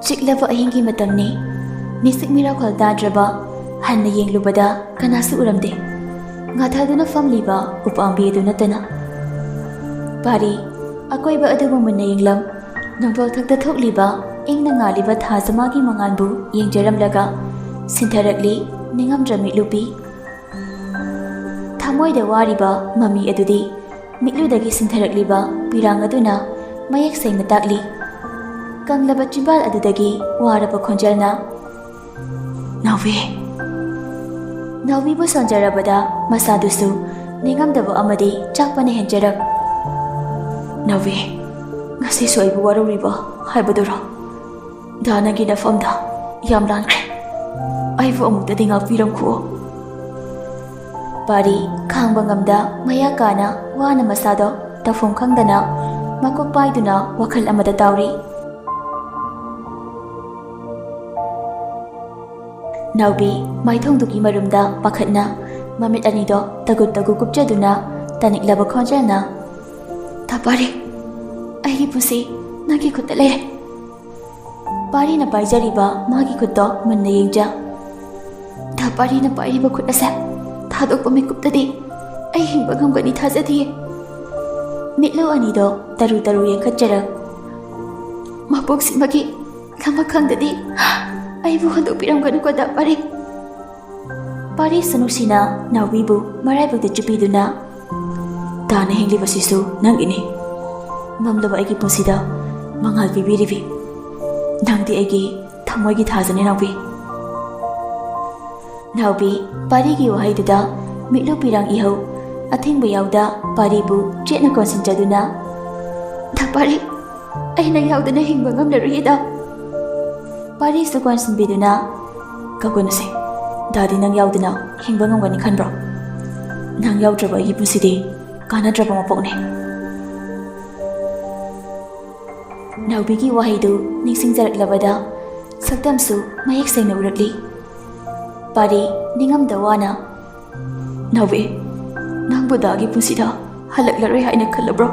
Chiklaba ahingi matamni misik miracle dadraba hanna yenglubada kanasu uramde ngathaduna famliba upambi du natana pari akoiba adubu munna yenglam nongpol thakta thokliba ingna ngaliba thazamagi manganbu yengjaramlaga sintharakli ningamdrami lupi thamoida wariba mami adudi mitludagi sintharakliba pirang aduna mayak sengna takli kanglaba chimbal adudagi waraba khonjalna Nawi bu sonjarabada masadusu ningamdaba amadi chakpane henjarak Nawi ngasi soibu waruriba haibadura danagi da famda yamlankre aibu amukta dinga piramkho Pari khangba ngamda mayakana wana masado tafum khangdana makok paiduna wakhal amada tawri Naubi maithong duki marumda pakhatna mamit anido tagut kupchaduna taniklaba khonjalna Tapari aigi pusi nagi khutta lere Pari na paijariba magi khutto munna yengja Tapari na pairiba khut asa thadokpa mikuptadi ai himba ngamgani thajathiye mitlo anido taru yengkhatjara mapok simagi lama khangdadi aibu handok piramganu ko da pari sanusina Nawibu maraibugda chupiduna tana hingli basisu nangini mamlaba aigi pusida mangal bibiribi nangdi aigi thamoigi thajane Naubi parigi wahaiduda mitlo pirang ihau athingba yauda paribu chetna konsinjaduna pari aina yaudana hingba ngamlaruyida Pari sukwan sinbiduna kagunase dadi nang yauduna hingba ngamgani khanbro nang yaudraba agi pusidi kanadraba mapokne Naubigi wahaidu ningsingjaраklabada sakdamsu mayek sengna urakli Pari ningamda wana Naubi nangbu dagi pusida halaklaroi haina khalabro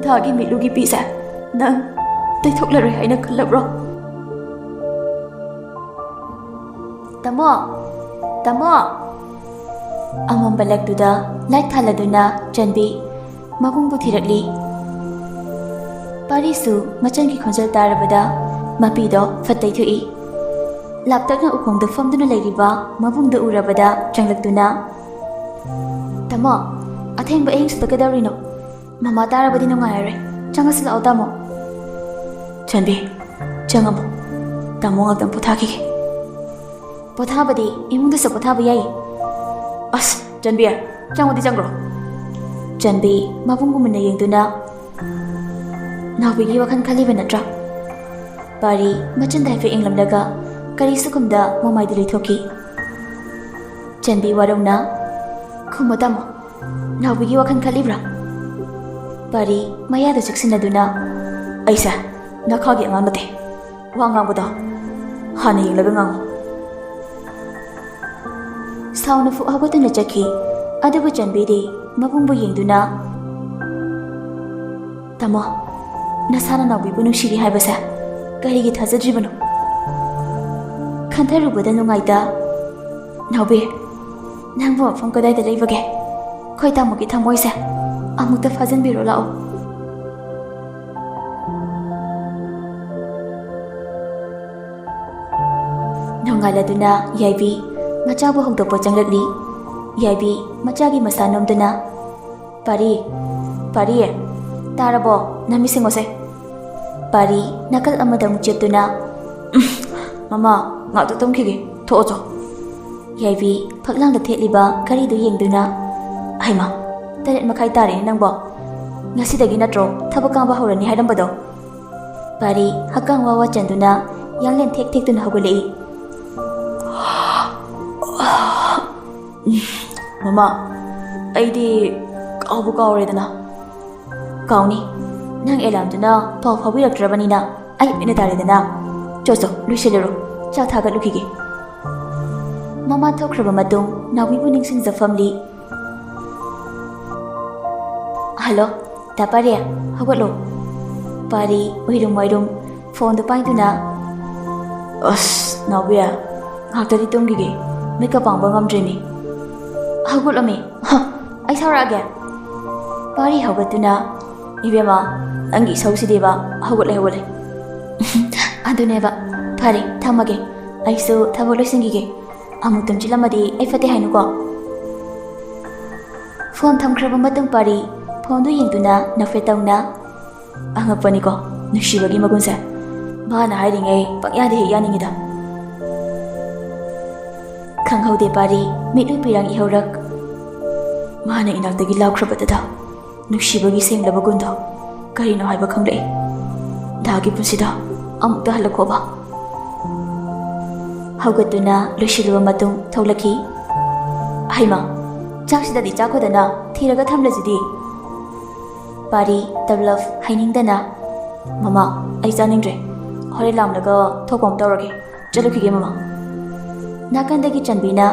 dagi mitlugi pisa nang taithoklaroi haina khalabro Tamo Amam balagduda light thaladuna janbi magungbu thirakli Parisu machangi khonjal tarabada mapido fatai thui laptakna ukongda famduna leiriba mabungda urabada changlakduna Tamo athengba eng stakadawrino mama tarabadi nungaire changasla otamo janbi changamo tamo ngakdam puthaki Pothabadi imungda sa pothaba yai As janbi changodi changro Janbi mabunggu munna yengduna Naubigi wakhan khaliba natra Pari machan daife englamdaga kari sukumda mamai dili thoki Janbi warungna Kumatamo Naubigi wakhan khalibra Pari mayada chaksinaduna Aisa nakhagi angamate Wangambuda Hana yenglaga ngango Sauna fu hawatana chaki adubu janbidi mabungbu yengduna Tamo nasana Naubibu nungshiri haibasa karigi thajadribanu Khantharubada nungaida Naubi nangbu mafam kadaida leibage khoi tamogi thamoisa amukta fajanbiro lao Nongaladuna yaibi Machabu hogdopo changlakli Yaibi machagi masanomduna Pari Tarabo namisingose Pari nakal amada mukcheptuna Mama ngakto tomkhige thojo Yaibi phaklangda thetliba karidu yengduna Aima taret makhai tare nangbo ngasidagi natro thabakamba horani hairambado Pari hakang wawa chanduna yanglen thek-thekduna hogulei Mama, aidi kaubu kauredana Kauni, nang elamduna pau phawiraktrabanina ai pina taredana Choso, luiselero, chak thagat lukige Mama thokraba matung Nawibu ningsingjafamli Hello, Tapari, hawatlo Pari, wairum phone the paiduna Naubi ngaktadi tumgige mika pangba ngamdreni hagulami ai saurage pari hagatuna ibema angi sausideba hagule aduneba pari thamage aisu thaboloisingige amutum chilamadi ai fate hainuko phone thamkraba matung pari phone du yengduna nafe tawna angapaniko nushibagi magunsa bana hairingai pakyade yaningida khanghaude pari mitlu pirang ihaurak mana inaktagi laukrabadada nushibagi semlaba gundo karino haiba khanglei dagi pusida amukta halakoba haugatuna loishilwa matung tholaki haima chaksidadi chakodana thiraga thamlajidi pari tablaf hainingdana mama ai chaningre hore lamlaga thokpam tawrage chalukige mama nakandagi chanbina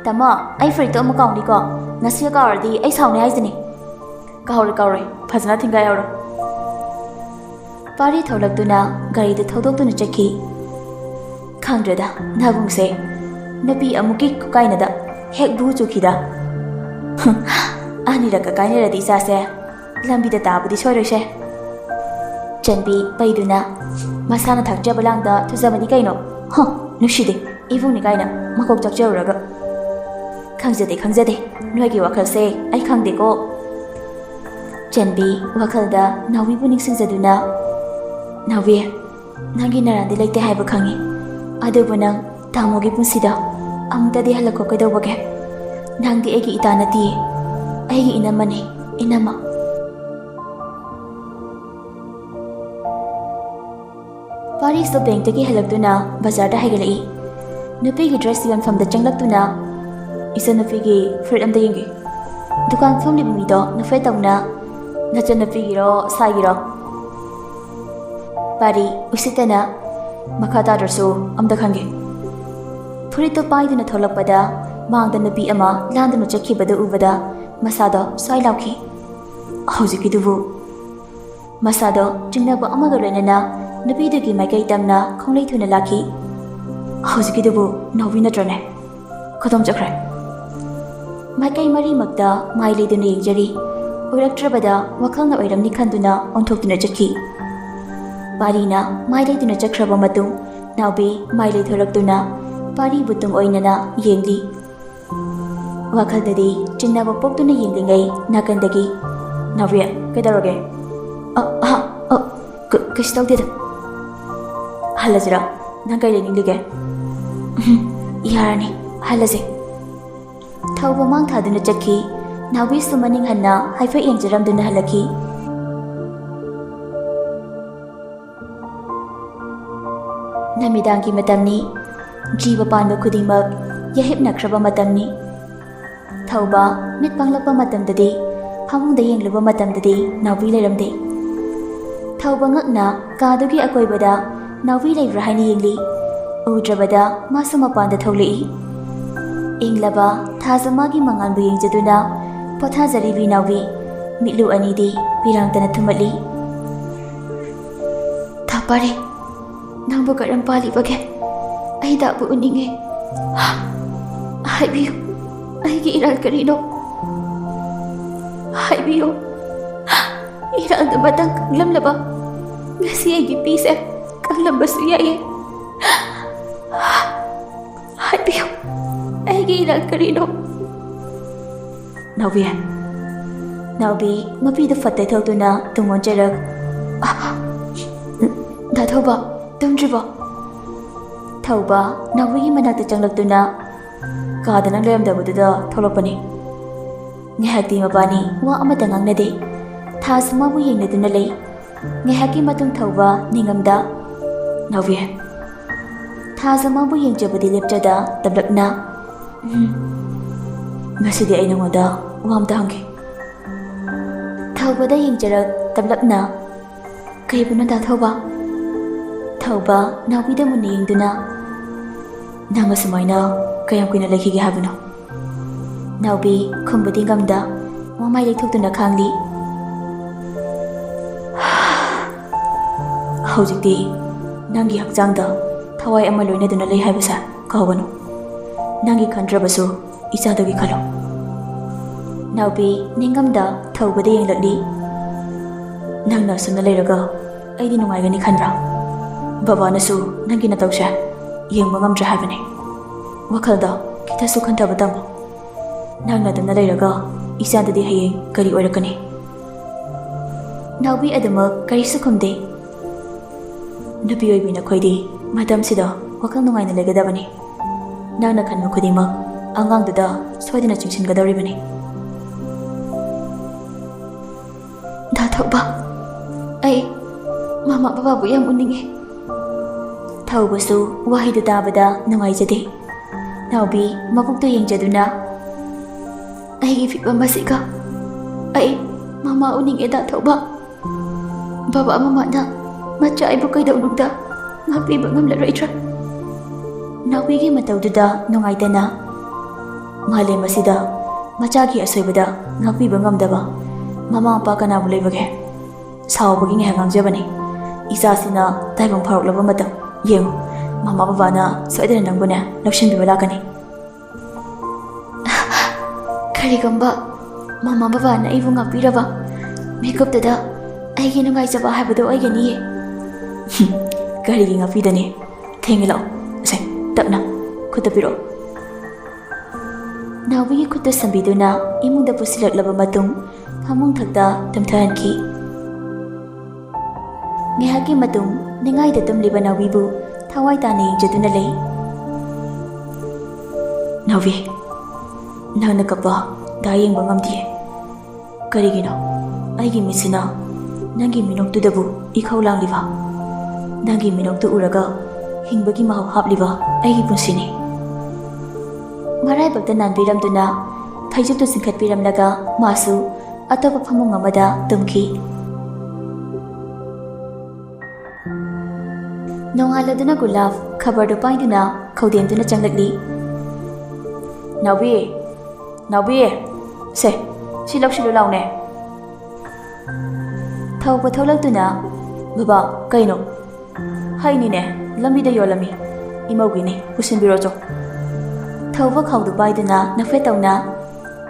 tama ai frito amakauni ko nasiya kawardi ai saune haisini kaure phajna thinga yawro pari tholakduna gari de thodokduna chakhi khangreda nabungse nabi amuki kainada hek bu chukhida anira ka kainera di sase lambi da tabudi soiroise chanbi paiduna masana thakja balangda thuzamani kaino nushide ibungni kaina makok chakjauraga khangjade noigi wakhalse ai khangde ko chanbi wakhalda nawi bu ningsingjaduna nawi nangi narandi leite haiba khangi adubu nang tamogi punsida amtadi halako kaidawbage nangdi egi itanati egi inamani inama Paris to bank tagi halakduna bazar da haigalai nupi gi dress yonfam da changlakduna isa nupi gi fruit am da yingi dukan famli bumi do nufe tawna nacha nupi gi ro sai gi ro pari usitana makata darso am da khange fruit to pai duna tholakpada mang da nupi ama landunu chakhi bada ubada masada sai lauki hojiki dubu masada jingnaba amaga loinana nupi dugi maikai tamna khonglei thuna laki hojiki dubu novi natrane khodom chakre maikai mari makta maili duna yengjari uraktrabada wakhalna oiramni khanduna onthokduna chakhi parina mailei duna chakraba matung naubi mailei thoraktuna pari butung oinana yengli wakhaldadi chinnaba pokduna yenglingai nakandagi navya kedaroge kishtaudida halazira nangai leninglige yarani halaze thauba mang thaduna chakhi nawi sumaning hanna haifa yengjaramduna halaki namidangi matamni jiba panba khudingmak yahip nakraba matamni thauba mit panglakpa matamdadi hamungda yengluba matamdadi nawi leiramde thauba ngakna kadugi akoibada nawi leibra haini yengli udrabada masu mapanda tholei inglaba thazamagi manganbu yengjaduna pothajaribi nawi mitlu anidi pirangtana thumatli thapare nangbu karam pali bage ai da bu uninge haibiyo aigi iral karino haibiyo iral da batang lamlaba ngasi aigi pise kalamba suyaye haibiyo aigi iral karino Naubi mapi da fatai thautuna tungon jarak da thauba tumdriba thauba Naubi manakta changlakduna kadana layamdabududa tholopani ngehakti mabani wa amata ngangnade thasmabu yengnaduna lei ngehaki matung thauba ningamda Naubi thasmabu yengjabadi lepjada tablakna ngasidi ai nangoda wamta hangi thauba da yengjarak tablakna kaibuna da thauba Naubi da munni yengduna nanga sumaina kayam kuina lekhige habino Naubi khumbadi ngamda mamai leithokduna khangli hojikti nangi hakjangda thawai ama loinaduna lei haibasa kawanu nangi khandrabasu ichadagi khalo naubi ningamda thawbada yenglakli nangna sumna leiraga aidi nungaigani khanbra baba nasu nangi na tawsha yengba ngamdra haibane wakhalda kitasu khantaba tamo nangna damna leiraga ichadadi hayeng kari oirakani naubi adama karisu khumde nupi oibina khoidi madam sida wakal nungaina legadabani nangna khanma khudima angangduda soidina chingsingadoribani da thauba ai mama baba bu yam uninge thaubasu wahida tabada nungaijade naubi mapukto yengjaduna ai fikba masika ai mama uninge da thauba baba mama na macha aibu kaida unugda ngapi bangam la raitra naubi gi mataududa nungaitana male masida macha gi asoibada ngapi bangam daba mama pa kana bulebage sawbagi nge hangamjabani isasina taibang pharoklaba matam yeng mama baba na soidana nangbuna lakshin bibala kani karigamba mama baba na ibu ngapiraba makeup tada aigi nungai jaba haibado aigani karigi ngapidani thengilo se tapna khutapiro naubi khutta sambiduna imungda pusilaklaba matung phamung thakta tamthahanki ngehaki matung ningai da tumliba naubibu thawai tani jaduna lei naubi nangna kapa dayeng bangamdi karigino aigi misina nangi minoktudabu ikhaulang liba nangi minoktu uraga hingbagi mahau hapliba aigi punsini marai bakta nanbiramduna thaijuktu singkhatpiramlaga masu atopa phamung amada tumki nongaladuna gulaf khabardu paiduna khaudenduna changlakli naubi se silakshilo laune thaupa tholakduna baba kaino hainine lambida yolami imogini pusinbiro chok thauba khaudu paiduna nafe tawna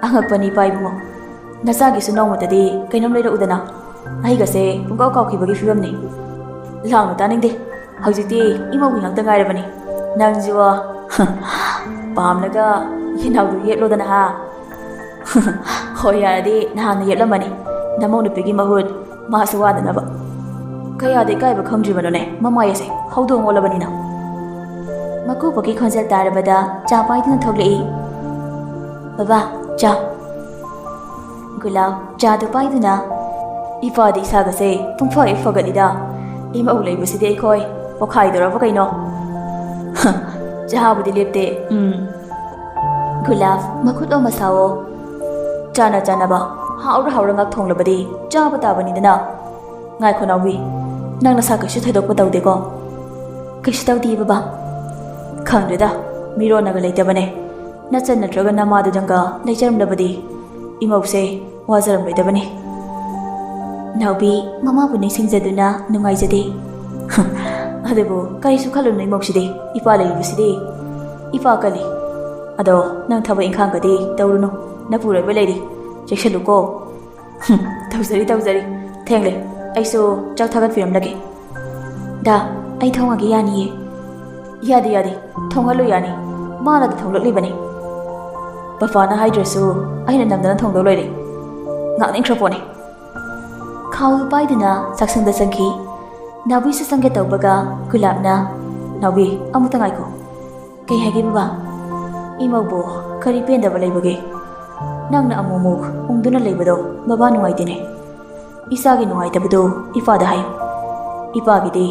angakpani paibumo nasagi su nongmutadi kainom leira udana aigase pungkaw kawkhibagi fibamni langnu taningde hojikti imogi ngakta ngairabani nangjiwa pamlaga yinawdu yetlodana ha hoi yaradi nahana yetlamani namau nupigi mahut masu wadanaba kayade kaiba khangdribanone mamayase hawdong olabanina makupagi khonjel tarabada cha paiduna thoglei baba cha gulab cha du paiduna ifadi sagase pungphai fagalida imau leibusidi khoi pokhai doraba kaino jahabudi lepte gulab makut o masawo chana chanaba haura haura ngak thonglabadi chaba tabani dana ngai khonawi nangna sa kaishu thaidok patawde ko kaishu tawdi baba khangdeda miro naga leitabane nachan natraga namadu janga leicharamlabadi imause wazaram leidabane naubi mama bu nisingzaduna nungaijade adebu kaisu khalun imokside ipa leibuside ipa kali ado nang thaba inkhangadi tawruno napuraiba leiri cheksaluko tawzari thengle aisu chak thagat firamlage da ai thongagi yani yadi thongalu yani mana da thonglakli bafana haidrasu aina namdana thongdo loire ngakning khrapone khau paiduna saksangda sangki nabi su sangge tawbaga gulabna nabi amuta ngaiko kei hagi baba imaubo kari pendaba leibage nangna amumuk ungduna leibado baba nungaitine isagi nungaitabado ifada hayo ipagidi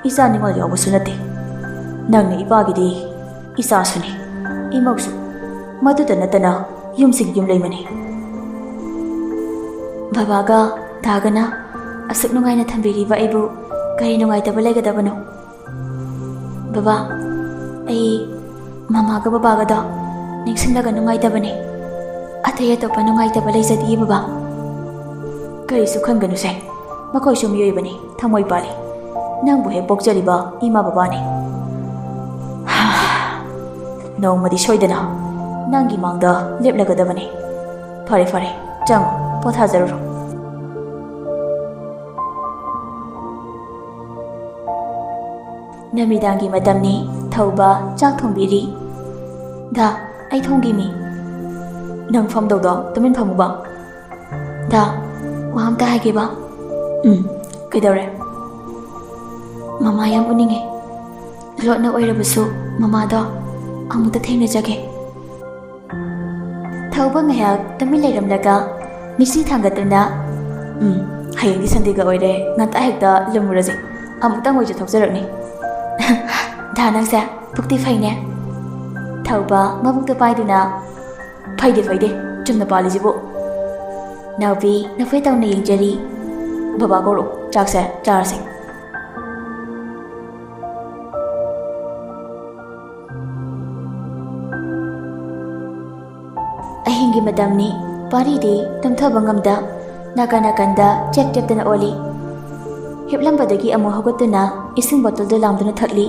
isa ningol yawbusu nate nangna ipagidi isa suni imausu maduda natana yumsig yum leimani babaga dagana asuk nungaina thambiriba aibu kari nungaitaba leigadabano baba ai mamaga babaga da ningsinglaga nungaitabane atay atopa nungaitaba leizadi baba karisu khanganuse makoisu miyoibani thamoi pali nangbu he pokjariba ima babani ꯅꯣꯡꯃꯗꯤ ꯁꯣꯏꯗꯅ ꯅꯪꯒꯤ ꯃꯥꯡꯗ ꯂꯦꯞꯂꯒꯗꯕꯅꯤ. ꯐꯔꯦ ꯐꯔꯦ, ꯆꯪꯉꯣ, ꯄꯣꯊꯥꯖꯔꯨꯔꯣ. ꯅꯨꯃꯤꯗꯥꯡꯒꯤ ꯃꯇꯝꯅꯤ. ꯊꯧꯕ ꯆꯥꯛ ꯊꯣꯡꯕꯤꯔꯤ. ꯗꯥ, ꯑꯩ ꯊꯣꯡꯒꯤꯃꯤ. ꯅꯪ ꯐꯝꯗꯧꯗꯣ ꯇꯨꯃꯤꯟ ꯐꯝꯃꯨꯕ. ꯗꯥ, ꯋꯥ ꯑꯝꯇ ꯍꯥꯏꯒꯦꯕ. ꯀꯩꯗꯧꯔꯦ? ꯃꯃꯥ ꯌꯥꯝ ꯎꯅꯤꯡꯉꯦ. ꯂꯣꯠꯅ ꯑꯣꯏꯔꯕꯁꯨ ꯃꯃꯥꯗꯣ ꯑꯃꯨꯛꯇ ꯊꯦꯡꯅꯖꯒꯦ. ꯊꯧꯕ ꯉꯥꯏꯍꯥꯛ ꯇꯨꯃꯤꯟ ꯂꯩꯔꯝꯂꯒ ꯃꯤꯠꯆꯤ ꯊꯥꯡꯒꯠꯇꯨꯅ ꯍꯌꯦꯡꯗꯤ ꯁꯟꯗꯦꯒ ꯑꯣꯏꯔꯦ, ꯉꯟꯇꯥ ꯍꯦꯛꯇ ꯂꯨꯝꯃꯨꯔꯁꯦ. ꯑꯃꯨꯛꯇꯪ ꯑꯣꯏꯁꯨ ꯊꯣꯛꯆꯔꯛꯅꯤ. ꯗꯥ, ꯅꯪꯁꯦ ꯄꯨꯛꯇꯤ ꯐꯩꯅꯦ. ꯊꯧꯕ ꯃꯕꯨꯛꯇ ꯄꯥꯏꯗꯨꯅ ꯐꯩꯗꯦ ꯐꯩꯗꯦ, ꯆꯨꯝꯅ ꯄꯥꯜꯂꯤꯁꯤꯕꯨ. ꯅꯥꯎꯕꯤ ꯅꯐꯦ ꯇꯧꯅ ꯌꯦꯡꯖꯔꯤ. ꯕꯕꯥ ꯀꯧꯔꯛꯎ, ꯆꯥꯛꯁꯦ ꯆꯥꯔꯁꯤ. ꯑꯍꯤꯡꯒꯤ ꯃꯇꯝꯅꯤ. ꯄꯥꯔꯤꯗꯤ ꯇꯨꯝꯊꯕ ꯉꯝꯗ ꯅꯥꯀꯟ ꯅꯥꯀꯟꯗ ꯆꯦꯞ ꯆꯦꯞꯇꯅ ꯑꯣꯜꯂꯤ. ꯍꯤꯞꯂꯝꯕꯗꯒꯤ ꯑꯃꯨꯛ ꯍꯧꯒꯠꯇꯨꯅ ꯏꯁꯤꯡ ꯕꯣꯇꯜꯗ ꯂꯥꯝꯗꯨꯅ ꯊꯛꯂꯤ.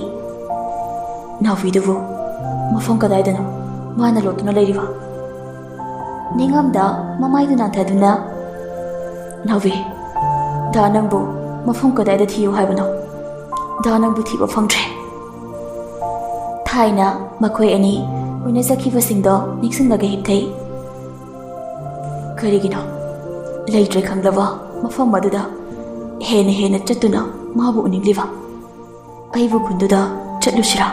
ꯅꯥꯎꯕꯤꯗꯨꯕꯨ ꯃꯐꯝ ꯀꯗꯥꯏꯗꯅꯣ ꯃꯥꯅ ꯂꯣꯠꯇꯨꯅ ꯂꯩꯔꯤꯕ? ꯅꯤꯡꯉꯝꯗ ꯃꯃꯥꯏꯗꯨ ꯅꯥꯟꯊꯗꯨꯅ, ꯅꯥꯎꯕꯤ, ꯗꯥ ꯅꯪꯕꯨ ꯃꯐꯝ ꯀꯗꯥꯏꯗ ꯊꯤꯌꯨ ꯍꯥꯏꯕꯅꯣ? ꯗꯥ ꯅꯪꯕꯨ ꯊꯤꯕ ꯐꯪꯗ꯭ꯔꯦ. ꯊꯥꯏꯅ ꯃꯈꯣꯏ ꯑꯅꯤ ꯎꯅꯖꯈꯤꯕꯁꯤꯡꯗꯣ ꯅꯤꯡꯁꯤꯡꯂꯒ ꯍꯤꯞꯊꯩ. ꯀꯔꯤꯒꯤꯅꯣ ꯂꯩꯇ꯭ꯔꯦ ꯈꯪꯂꯕ ꯃꯐꯝ ꯑꯗꯨꯗ ꯍꯦꯟꯅ ꯍꯦꯟꯅ ꯆꯠꯇꯨꯅ ꯃꯥꯕꯨ ꯎꯅꯤꯡꯂꯤꯕ? ꯑꯩꯕꯨ ꯈꯨꯟꯗꯨꯗ ꯆꯠꯂꯨꯁꯤꯔꯥ?